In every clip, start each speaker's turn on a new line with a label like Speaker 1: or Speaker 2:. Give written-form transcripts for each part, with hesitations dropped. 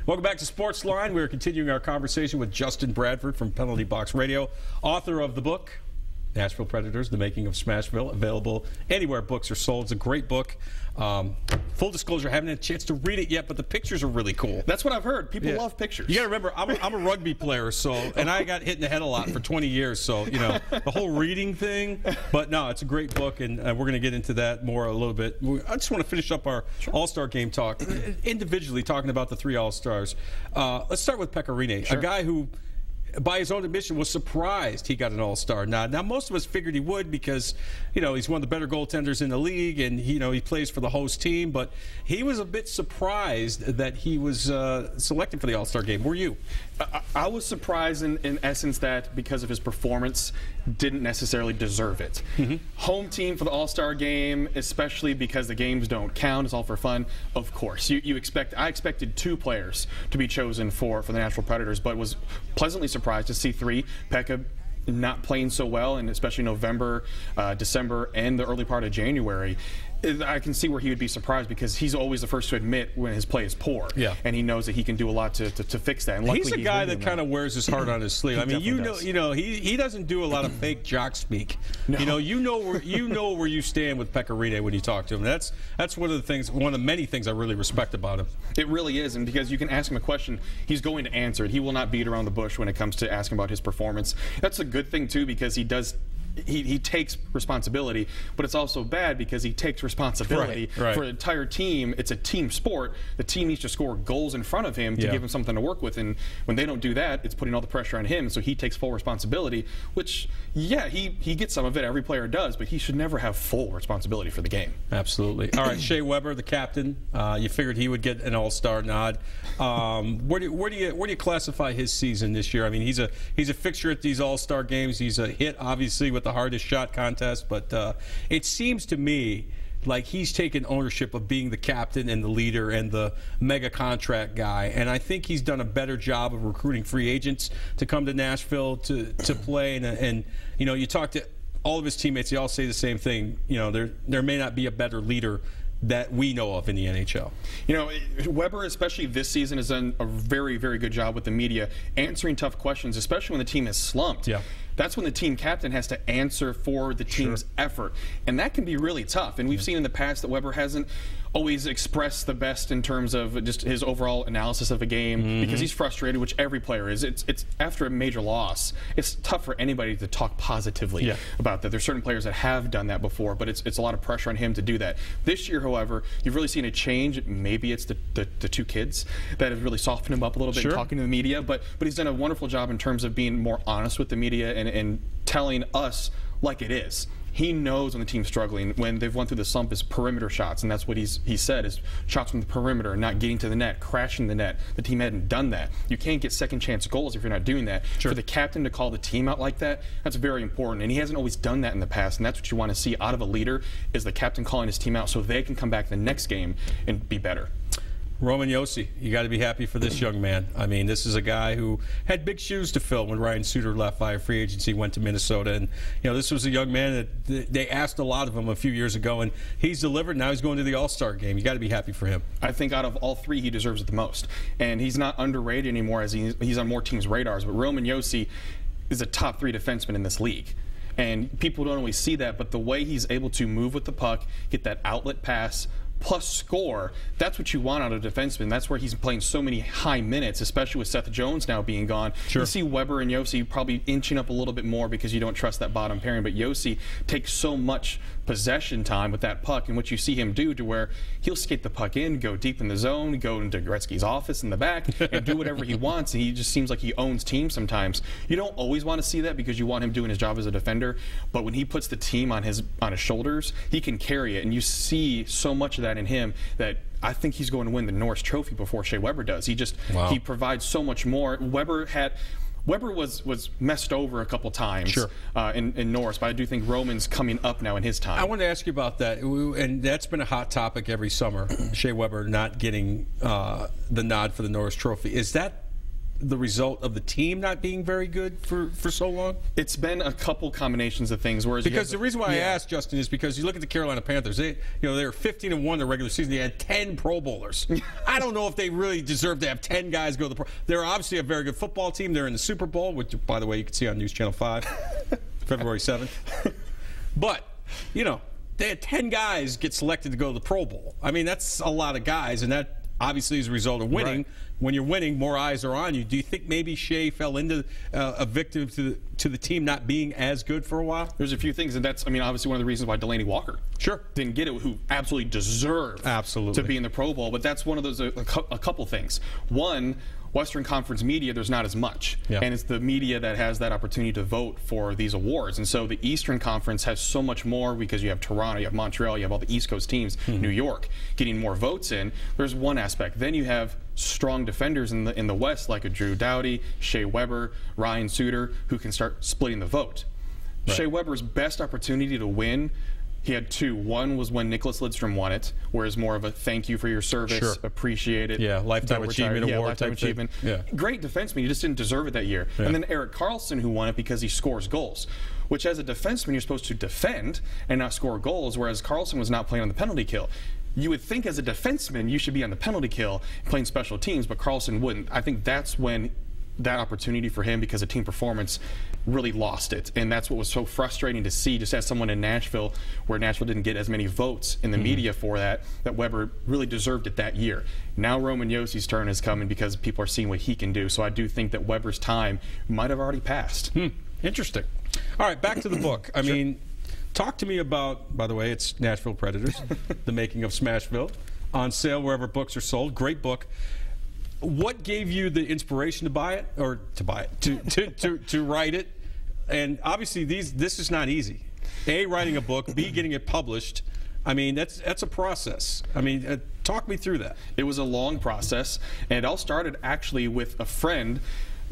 Speaker 1: Welcome back to SportsLine. We're continuing our conversation with Justin Bradford from Penalty Box Radio, author of the book, Nashville Predators, The Making of Smashville, available anywhere books are sold. It's a great book. Full disclosure, I haven't had a chance to read it yet, but the pictures are really cool.
Speaker 2: That's what I've heard. People love pictures.
Speaker 1: You got to remember, I'm a rugby player, and I got hit in the head a lot for 20 years, so, the whole reading thing. But, no, it's a great book, and we're going to get into that more a little bit. I just want to finish up our All-Star game talk, individually talking about the 3 All-Stars. Let's start with Pekka Rinne, a guy who, by his own admission, was surprised he got an All-Star nod. Now, most of us figured he would because, he's one of the better goaltenders in the league, and, he plays for the host team. But he was a bit surprised that he was selected for the All-Star game. Were you?
Speaker 2: I was surprised in essence that because of his performance, didn't necessarily deserve it. Home team for the All-Star game, especially because the games don't count, it's all for fun. Of course, I expected 2 players to be chosen for the Nashville Predators, but was pleasantly surprised to see 3. Pekka not playing so well, and especially November, December, and the early part of January. I can see where he would be surprised because he's always the first to admit when his play is poor. Yeah. And he knows that he can do a lot to fix that. And
Speaker 1: he's a guy that kind of wears his heart on his sleeve. I mean, he doesn't do a lot of fake jock speak. No. You know where you stand with Pekka Rinne when you talk to him. That's one of the many things I really respect about him.
Speaker 2: It really is, and because you can ask him a question, he's going to answer it. He will not beat around the bush when it comes to asking about his performance. That's a good thing too, because he takes responsibility, but it's also bad because he takes responsibility for an entire team. It's a team sport. The team needs to score goals in front of him to give him something to work with, and when they don't do that, it's putting all the pressure on him, so he takes full responsibility, which, he gets some of it. Every player does, but he should never have full responsibility for the game. Absolutely.
Speaker 1: All right, Shea Weber, the captain, you figured he would get an All-Star nod. Where do you classify his season this year? I mean, he's a fixture at these All-Star games. He's a hit, obviously, with the hardest shot contest, but it seems to me like he's taken ownership of being the captain and the leader and the mega contract guy, and I think he's done a better job of recruiting free agents to come to Nashville to play, and you talk to all of his teammates, they all say the same thing. There may not be a better leader that we know of in the NHL.
Speaker 2: Weber, especially this season, has done a very, very good job with the media answering tough questions, especially when the team is slumped. Yeah. That's when the team captain has to answer for the team's effort, and that can be really tough. And we've seen in the past that Weber hasn't always expressed the best in terms of just his overall analysis of a game because he's frustrated, which every player is. It's after a major loss, it's tough for anybody to talk positively about that. There's certain players that have done that before, but it's a lot of pressure on him to do that. This year, however, you've really seen a change. Maybe it's the 2 kids that have really softened him up a little bit, talking to the media, but he's done a wonderful job in terms of being more honest with the media and telling us like it is. He knows when the team's struggling, when they've went through the slump, is perimeter shots, and that's what he said, is shots from the perimeter, not getting to the net, crashing the net. The team hadn't done that. You can't get second chance goals if you're not doing that. For the captain to call the team out like that, that's very important, and he hasn't always done that in the past, and that's what you want to see out of a leader, is the captain calling his team out so they can come back the next game and be better.
Speaker 1: Roman Josi, you got to be happy for this young man. I mean, this is a guy who had big shoes to fill when Ryan Suter left via free agency, went to Minnesota, and this was a young man that they asked a lot of him a few years ago, and he's delivered. Now he's going to the All-Star game. You got to be happy for him.
Speaker 2: I think out of all 3, he deserves it the most, and he's not underrated anymore as he's on more teams' radars. But Roman Josi is a top 3 defenseman in this league. And people don't always see that, but the way he's able to move with the puck, get that outlet pass, plus score, that's what you want out of a defenseman. That's where he's playing so many high minutes, especially with Seth Jones now being gone. You see Weber and Josi probably inching up a little bit more because you don't trust that bottom pairing, but Josi takes so much possession time with that puck, and what you see him do to where he'll skate the puck in, go deep in the zone, go into Gretzky's office in the back, and do whatever he wants, and he just seems like he owns teams sometimes. You don't always want to see that because you want him doing his job as a defender, but when he puts the team on his shoulders, he can carry it, and you see so much of that in him that I think he's going to win the Norris Trophy before Shea Weber does. He provides so much more. Weber was messed over a couple times in Norris, but I do think Roman's coming up now in his time.
Speaker 1: I wanted to ask you about that, and that's been a hot topic every summer, Shea Weber not getting the nod for the Norris Trophy. Is that the result of the team not being very good for so long?
Speaker 2: It's been a couple combinations of things.
Speaker 1: Because the reason why I asked, Justin, is because you look at the Carolina Panthers. They were 15-1 in the regular season. They had 10 Pro Bowlers. I don't know if they really deserve to have 10 guys go to the Pro. They're obviously a very good football team. They're in the Super Bowl, which, by the way, you can see on News Channel 5, February 7th. But, they had 10 guys get selected to go to the Pro Bowl. I mean, that's a lot of guys, and that obviously is a result of winning.
Speaker 2: Right.
Speaker 1: When you're winning, more eyes are on you. Do you think maybe Shea fell into a victim to the team not being as good for a while?
Speaker 2: There's a few things, and that's, obviously one of the reasons why Delaney Walker didn't get it, who absolutely deserved to be in the Pro Bowl. But that's one of those, a couple things. One, Western Conference media, there's not as much.
Speaker 1: Yeah.
Speaker 2: And it's the media that has that opportunity to vote for these awards. And so the Eastern Conference has so much more because you have Toronto, you have Montreal, you have all the East Coast teams, New York, getting more votes in. There's one aspect. Then you have strong defenders in the West like a Drew Doughty, Shea Weber, Ryan Suter, who can start splitting the vote. Right. Shea Weber's best opportunity to win, he had two. One was when Nicholas Lidstrom won it, where it's more of a thank you for your service, appreciate it.
Speaker 1: Yeah, Lifetime Achievement Award.
Speaker 2: Lifetime Achievement.
Speaker 1: Yeah.
Speaker 2: Great defenseman, he just didn't deserve it that year. Yeah. And then Erik Karlsson, who won it because he scores goals, which as a defenseman you're supposed to defend and not score goals, whereas Karlsson was not playing on the penalty kill. You would think as a defenseman you should be on the penalty kill playing special teams, but Karlsson wouldn't. I think that's when that opportunity for him, because of team performance, really lost it. And that's what was so frustrating to see, just as someone in Nashville, where Nashville didn't get as many votes in the media for that Weber really deserved it that year. Now Roman Josi's turn is coming because people are seeing what he can do. So I do think that Weber's time might have already passed.
Speaker 1: Interesting. All right, back to the book. I mean, talk to me about, by the way, it's Nashville Predators, The Making of Smashville, on sale wherever books are sold. Great book. What gave you the inspiration to buy it, or to write it? And obviously, this is not easy. A, writing a book. B, getting it published. I mean, that's a process. I mean, talk me through that.
Speaker 2: It was a long process, and it all started actually with a friend,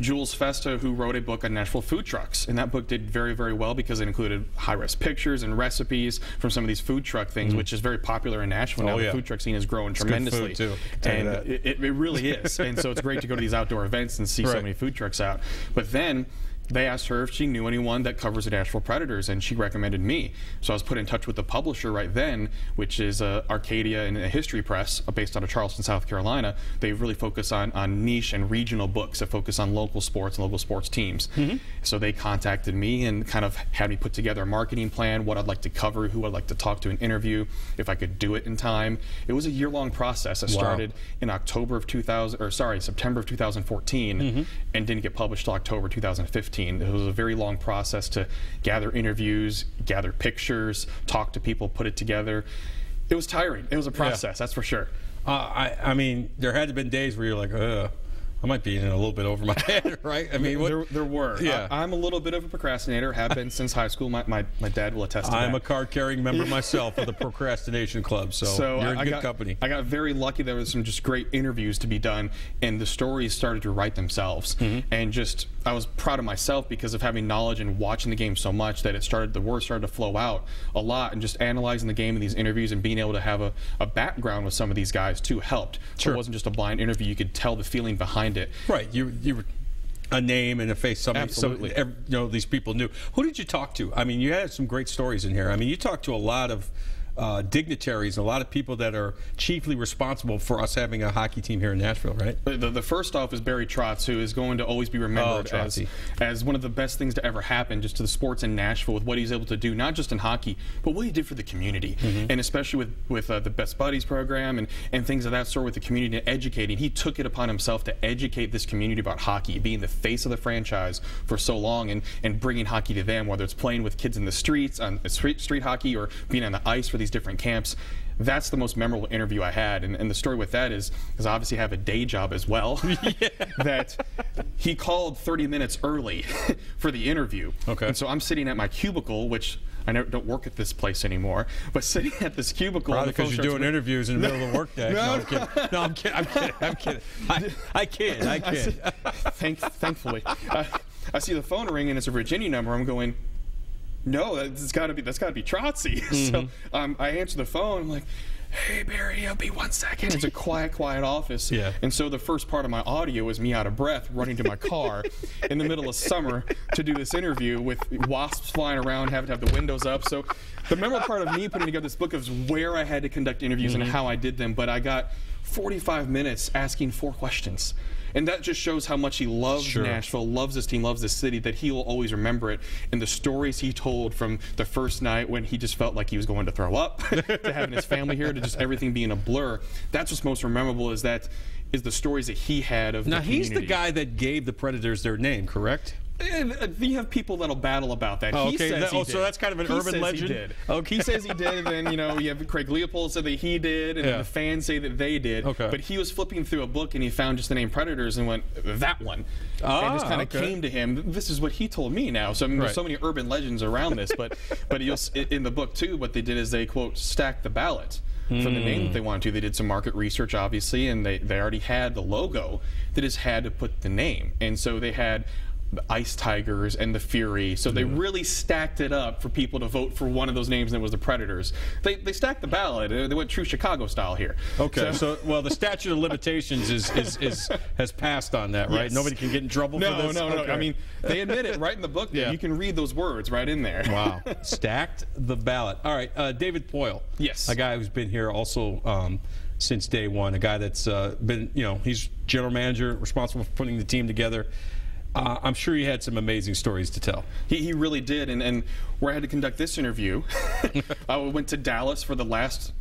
Speaker 2: Jules Festa, who wrote a book on Nashville food trucks. And that book did very, very well because it included high-res pictures and recipes from some of these food truck things, which is very popular in Nashville. Now the food truck scene is growing tremendously.
Speaker 1: Good food too.
Speaker 2: And it really is. And so it's great to go to these outdoor events and see so many food trucks out. But then they asked her if she knew anyone that covers the Nashville Predators, and she recommended me. So I was put in touch with the publisher right then, which is Arcadia and a History Press, based out of Charleston, South Carolina. They really focus on niche and regional books that focus on local sports and local sports teams. So they contacted me and kind of had me put together a marketing plan, what I'd like to cover, who I'd like to talk to in interview, if I could do it in time. It was a year-long process. I started in September of 2014, and didn't get published till October 2015. It was a very long process to gather interviews, gather pictures, talk to people, put it together. It was tiring. It was a process, that's for sure.
Speaker 1: I mean, there had to have been days where you're like, I might be in a little bit over my head, right? I mean,
Speaker 2: there were. Yeah. I'm a little bit of a procrastinator, have been since high school. My dad will attest to that.
Speaker 1: I'm a card-carrying member myself of the Procrastination Club, so you're in good company.
Speaker 2: I got very lucky. There was some just great interviews to be done, and the stories started to write themselves. And just, I was proud of myself because of having knowledge and watching the game so much that the words started to flow out a lot, and just analyzing the game in these interviews and being able to have a background with some of these guys too helped. So it wasn't just a blind interview. You could tell the feeling behind it.
Speaker 1: Right, you were a name and a face.
Speaker 2: Absolutely.
Speaker 1: These people knew. Who did you talk to? I mean, you had some great stories in here. I mean, you talked to a lot of dignitaries and a lot of people that are chiefly responsible for us having a hockey team here in Nashville, right?
Speaker 2: The first off is Barry Trotz, who is going to always be remembered as one of the best things to ever happen just to the sports in Nashville, with what he's able to do, not just in hockey, but what he did for the community. And especially with the Best Buddies program and things of that sort with the community and educating. He took it upon himself to educate this community about hockey, being the face of the franchise for so long, and bringing hockey to them, whether it's playing with kids in the streets, on street hockey, or being on the ice for these different camps. That's the most memorable interview I had, and the story with that is because I obviously have a day job as well. That he called 30 minutes early for the interview. And so I'm sitting at my cubicle, which I don't work at this place anymore, but sitting at this cubicle.
Speaker 1: Probably because you're doing interviews in the middle of the workday. No, I'm kidding. I kid.
Speaker 2: Thankfully. I see the phone ring and it's a Virginia number. I'm going, no, that's got to be Trotzy. So I answer the phone. I'm like, hey, Barry, I'll be 1 second. It's a quiet office.
Speaker 1: Yeah.
Speaker 2: And so the first part of my audio is me out of breath running to my car in the middle of summer to do this interview with wasps flying around, having to have the windows up. So the memorable part of me putting together this book is where I had to conduct interviews and how I did them. But I got 45 minutes asking 4 questions. And that just shows how much he loves Nashville, loves this team, loves this city, that he will always remember it. And the stories he told from the first night when he just felt like he was going to throw up, to having his family here, to just everything being a blur. That's what's most memorable, is the stories that he had of the community.
Speaker 1: Now, he's the guy that gave the Predators their name, correct?
Speaker 2: You have people that'll battle about that.
Speaker 1: Oh,
Speaker 2: he
Speaker 1: okay.
Speaker 2: says he did.
Speaker 1: So that's kind of an urban legend?
Speaker 2: He did.
Speaker 1: Okay.
Speaker 2: He says he did, and then, you know, you have Craig Leopold said that he did, and then the fans say that they did.
Speaker 1: Okay.
Speaker 2: But he was flipping through a book, and he found just the name Predators and went, that one. And just kind of came to him. This is what he told me now. So I mean, there's so many urban legends around this. But you'll, in the book, too, what they did is they, quote, stacked the ballot for the name that they wanted to. They did some market research, obviously, and they already had the logo. They just had to put the name. And so they had the Ice Tigers and the Fury. So they really stacked it up for people to vote for one of those names, and it was the Predators. They stacked the ballot. They went true Chicago style here.
Speaker 1: Okay. So well, the statute of limitations has passed on that, right?
Speaker 2: Yes.
Speaker 1: Nobody can get in trouble for this?
Speaker 2: No.
Speaker 1: Okay.
Speaker 2: I mean, they admit it right in the book. Yeah. You can read those words right in there.
Speaker 1: Wow. Stacked the ballot. All right. David Poile.
Speaker 2: Yes.
Speaker 1: A guy who's been here also since day one. A guy that's been, you know, he's general manager, responsible for putting the team together. I'm sure he had some amazing stories to tell.
Speaker 2: He really did, and where I had to conduct this interview, I went to Dallas for the last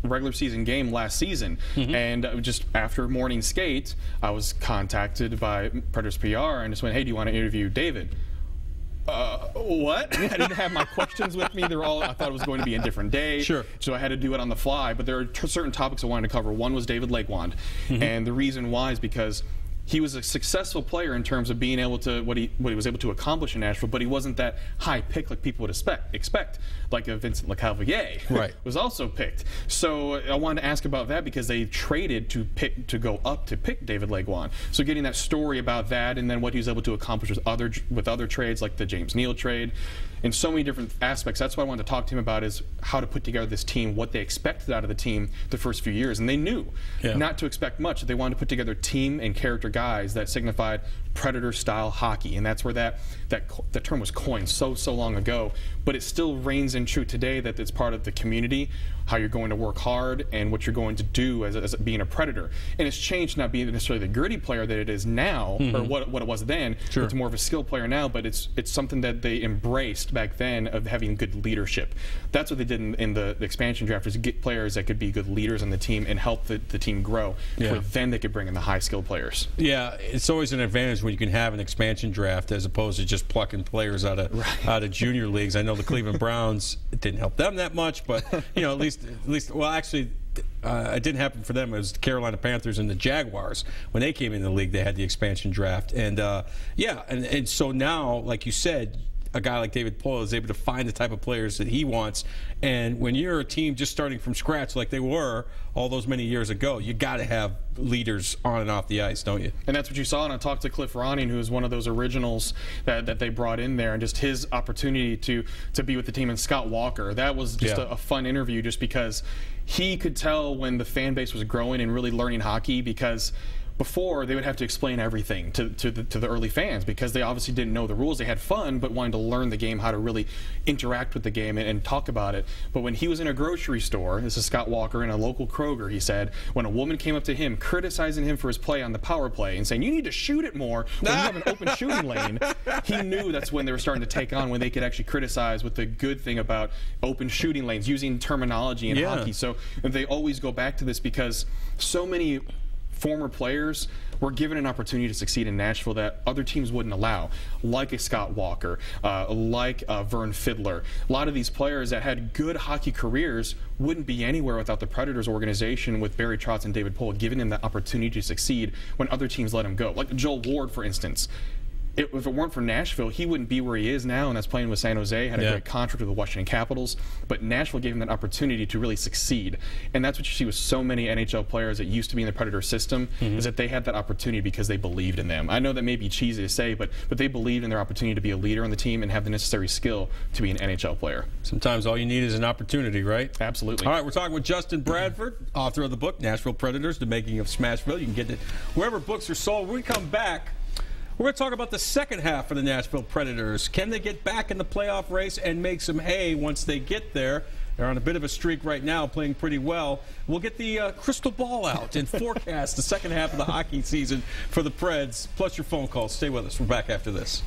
Speaker 2: regular season game last season, and just after morning skate, I was contacted by Predators PR and just went, hey, do you want to interview David? What? I didn't have my questions with me. I thought it was going to be a different day.
Speaker 1: Sure.
Speaker 2: So I had to do it on the fly, but there are certain topics I wanted to cover. One was David Legwand, and the reason why is because he was a successful player in terms of being able to what he was able to accomplish in Nashville, but he wasn't that high pick like people would expect, like a Vincent Lecavalier was also picked. So I wanted to ask about that because they traded to go up to pick David Legwand. So getting that story about that, and then what he was able to accomplish with other trades like the James Neal trade, in so many different aspects. That's what I wanted to talk to him about, is how to put together this team, what they expected out of the team the first few years, and they knew not to expect much. They wanted to put together team and character guys that signified Predator-style hockey, and that's where that term was coined so long ago. But it still reigns in true today, that it's part of the community, how you're going to work hard, and what you're going to do as being a Predator. And it's changed, not being necessarily the gritty player that it is now, or what it was then. It's more of a skill player now, but it's something that they embraced back then, of having good leadership. That's what they did in the expansion draft, is get players that could be good leaders on the team and help the team grow. For then they could bring in the high-skilled players. Yeah,
Speaker 1: it's always an advantage when you can have an expansion draft as opposed to just plucking players out of junior leagues. I know the Cleveland Browns, it didn't help them that much, but you know, at least well, actually, it didn't happen for them. It was the Carolina Panthers and the Jaguars. When they came into the league, they had the expansion draft, and and so now, like you said, a guy like David Poile is able to find the type of players that he wants. And when you're a team just starting from scratch like they were all those many years ago, you got to have leaders on and off the ice, don't you?
Speaker 2: And that's what you saw. And I talked to Cliff Ronning, who is one of those originals that they brought in there, and just his opportunity to be with the team, and Scott Walker. That was just a fun interview, just because he could tell when the fan base was growing and really learning hockey, because before, they would have to explain everything to the early fans, because they obviously didn't know the rules. They had fun, but wanted to learn the game, how to really interact with the game and talk about it. But when he was in a grocery store, this is Scott Walker, in a local Kroger, he said, when a woman came up to him criticizing him for his play on the power play and saying, you need to shoot it more when you have an open shooting lane, he knew that's when they were starting to take on, when they could actually criticize with the good thing about open shooting lanes, using terminology in hockey. So they always go back to this, because so many former players were given an opportunity to succeed in Nashville that other teams wouldn't allow, like a Scott Walker, like Vern Fiddler. A lot of these players that had good hockey careers wouldn't be anywhere without the Predators organization, with Barry Trotz and David Poile giving them the opportunity to succeed when other teams let him go. Like Joel Ward, for instance. if it weren't for Nashville, he wouldn't be where he is now, and that's playing with San Jose, had a great contract with the Washington Capitals. But Nashville gave him that opportunity to really succeed. And that's what you see with so many NHL players that used to be in the Predator system, is that they had that opportunity because they believed in them. I know that may be cheesy to say, but they believed in their opportunity to be a leader on the team and have the necessary skill to be an NHL player.
Speaker 1: Sometimes all you need is an opportunity, right?
Speaker 2: Absolutely.
Speaker 1: All right, we're talking with Justin Bradford, author of the book, Nashville Predators, The Making of Smashville. You can get it wherever books are sold. When we come back, we're going to talk about the second half of the Nashville Predators. Can they get back in the playoff race and make some hay once they get there? They're on a bit of a streak right now, playing pretty well. We'll get the crystal ball out and forecast the second half of the hockey season for the Preds, plus your phone calls. Stay with us. We're back after this.